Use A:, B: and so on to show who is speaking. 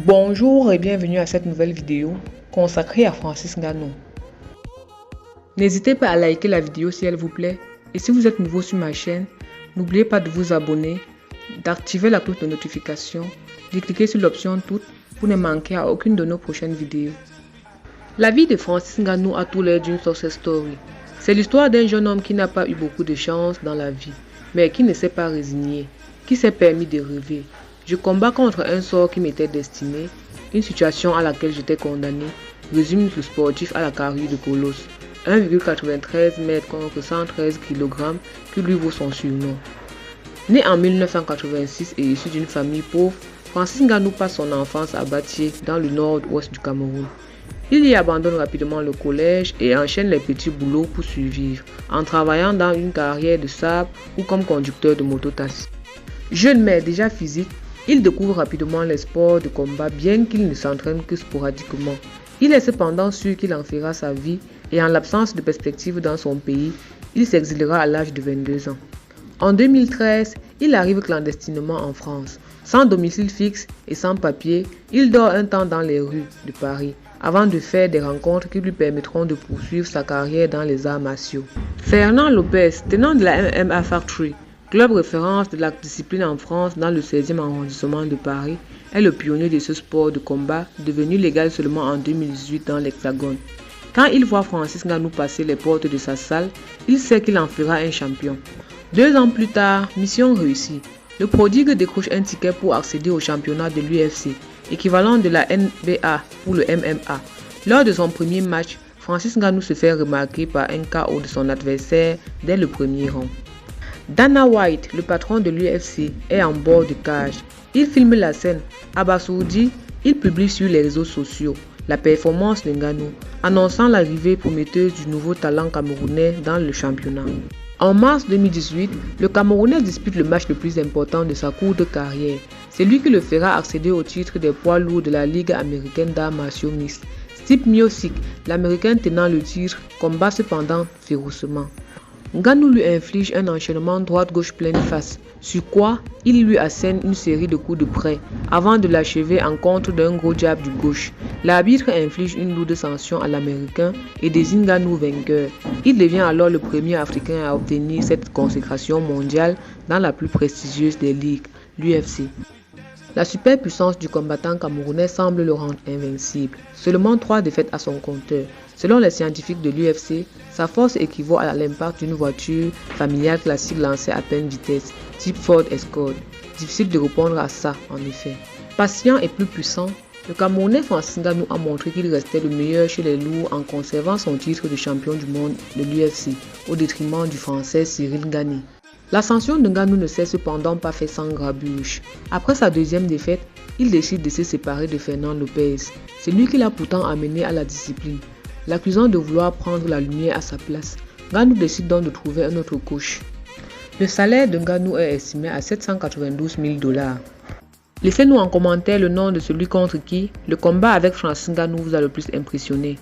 A: Bonjour et bienvenue à cette nouvelle vidéo consacrée à Francis Ngannou. N'hésitez pas à liker la vidéo si elle vous plaît et si vous êtes nouveau sur ma chaîne, n'oubliez pas de vous abonner, d'activer la cloche de notification, de cliquer sur l'option toutes pour ne manquer à aucune de nos prochaines vidéos. La vie de Francis Ngannou a tout l'air d'une success story. C'est l'histoire d'un jeune homme qui n'a pas eu beaucoup de chance dans la vie, mais qui ne s'est pas résigné, qui s'est permis de rêver. Je combats contre un sort qui m'était destiné, une situation à laquelle j'étais condamné, résume le sportif à la carrure de Colosse, 1,93 m contre 113 kg qui lui vaut son surnom. Né en 1986 et issu d'une famille pauvre, Francis Ngannou passe son enfance à Bathie dans le nord-ouest du Cameroun. Il y abandonne rapidement le collège et enchaîne les petits boulots pour survivre, en travaillant dans une carrière de sable ou comme conducteur de mototaxi. Jeune mais déjà physique, il découvre rapidement les sports de combat bien qu'il ne s'entraîne que sporadiquement. Il est cependant sûr qu'il en fera sa vie et en l'absence de perspective dans son pays, il s'exilera à l'âge de 22 ans. En 2013, il arrive clandestinement en France. Sans domicile fixe et sans papier, il dort un temps dans les rues de Paris avant de faire des rencontres qui lui permettront de poursuivre sa carrière dans les arts martiaux. Fernand Lopez, tenant de la MMA Factory, club référence de la discipline en France dans le 16e arrondissement de Paris, est le pionnier de ce sport de combat devenu légal seulement en 2018 dans l'Hexagone. Quand il voit Francis Ngannou passer les portes de sa salle, il sait qu'il en fera un champion. 2 ans plus tard, mission réussie. Le prodigue décroche un ticket pour accéder au championnat de l'UFC, équivalent de la NBA pour le MMA. Lors de son premier match, Francis Ngannou se fait remarquer par un KO de son adversaire dès le premier round. Dana White, le patron de l'UFC, est en bord de cage. Il filme la scène. Abasourdi, il publie sur les réseaux sociaux la performance de Ngannou, annonçant l'arrivée prometteuse du nouveau talent camerounais dans le championnat. En mars 2018, le Camerounais dispute le match le plus important de sa courte carrière. C'est lui qui le fera accéder au titre des poids lourds de la Ligue américaine d'arts martiaux mixtes. Stipe Miocic, l'américain tenant le titre, combat cependant férocement. Ngannou lui inflige un enchaînement droite-gauche pleine face, sur quoi il lui assène une série de coups de près avant de l'achever en contre d'un gros jab du gauche. L'arbitre inflige une lourde sanction à l'américain et désigne Ngannou vainqueur. Il devient alors le premier africain à obtenir cette consécration mondiale dans la plus prestigieuse des ligues, l'UFC. La superpuissance du combattant camerounais semble le rendre invincible. Seulement 3 défaites à son compteur. Selon les scientifiques de l'UFC, sa force équivaut à l'impact d'une voiture familiale classique lancée à pleine vitesse, type Ford Escort. Difficile de répondre à ça, en effet. Patient et plus puissant, le Camerounais Francis Ngannou a montré qu'il restait le meilleur chez les lourds en conservant son titre de champion du monde de l'UFC, au détriment du Français Cyril Gane. L'ascension de Ngannou ne s'est cependant pas fait sans grabuge. Après sa deuxième défaite, il décide de se séparer de Fernand Lopez. C'est lui qui l'a pourtant amené à la discipline. L'accusant de vouloir prendre la lumière à sa place, Ngannou décide donc de trouver un autre coach. Le salaire de Ngannou est estimé à 792 000 $. Laissez-nous en commentaire le nom de celui contre qui le combat avec Francis Ngannou vous a le plus impressionné.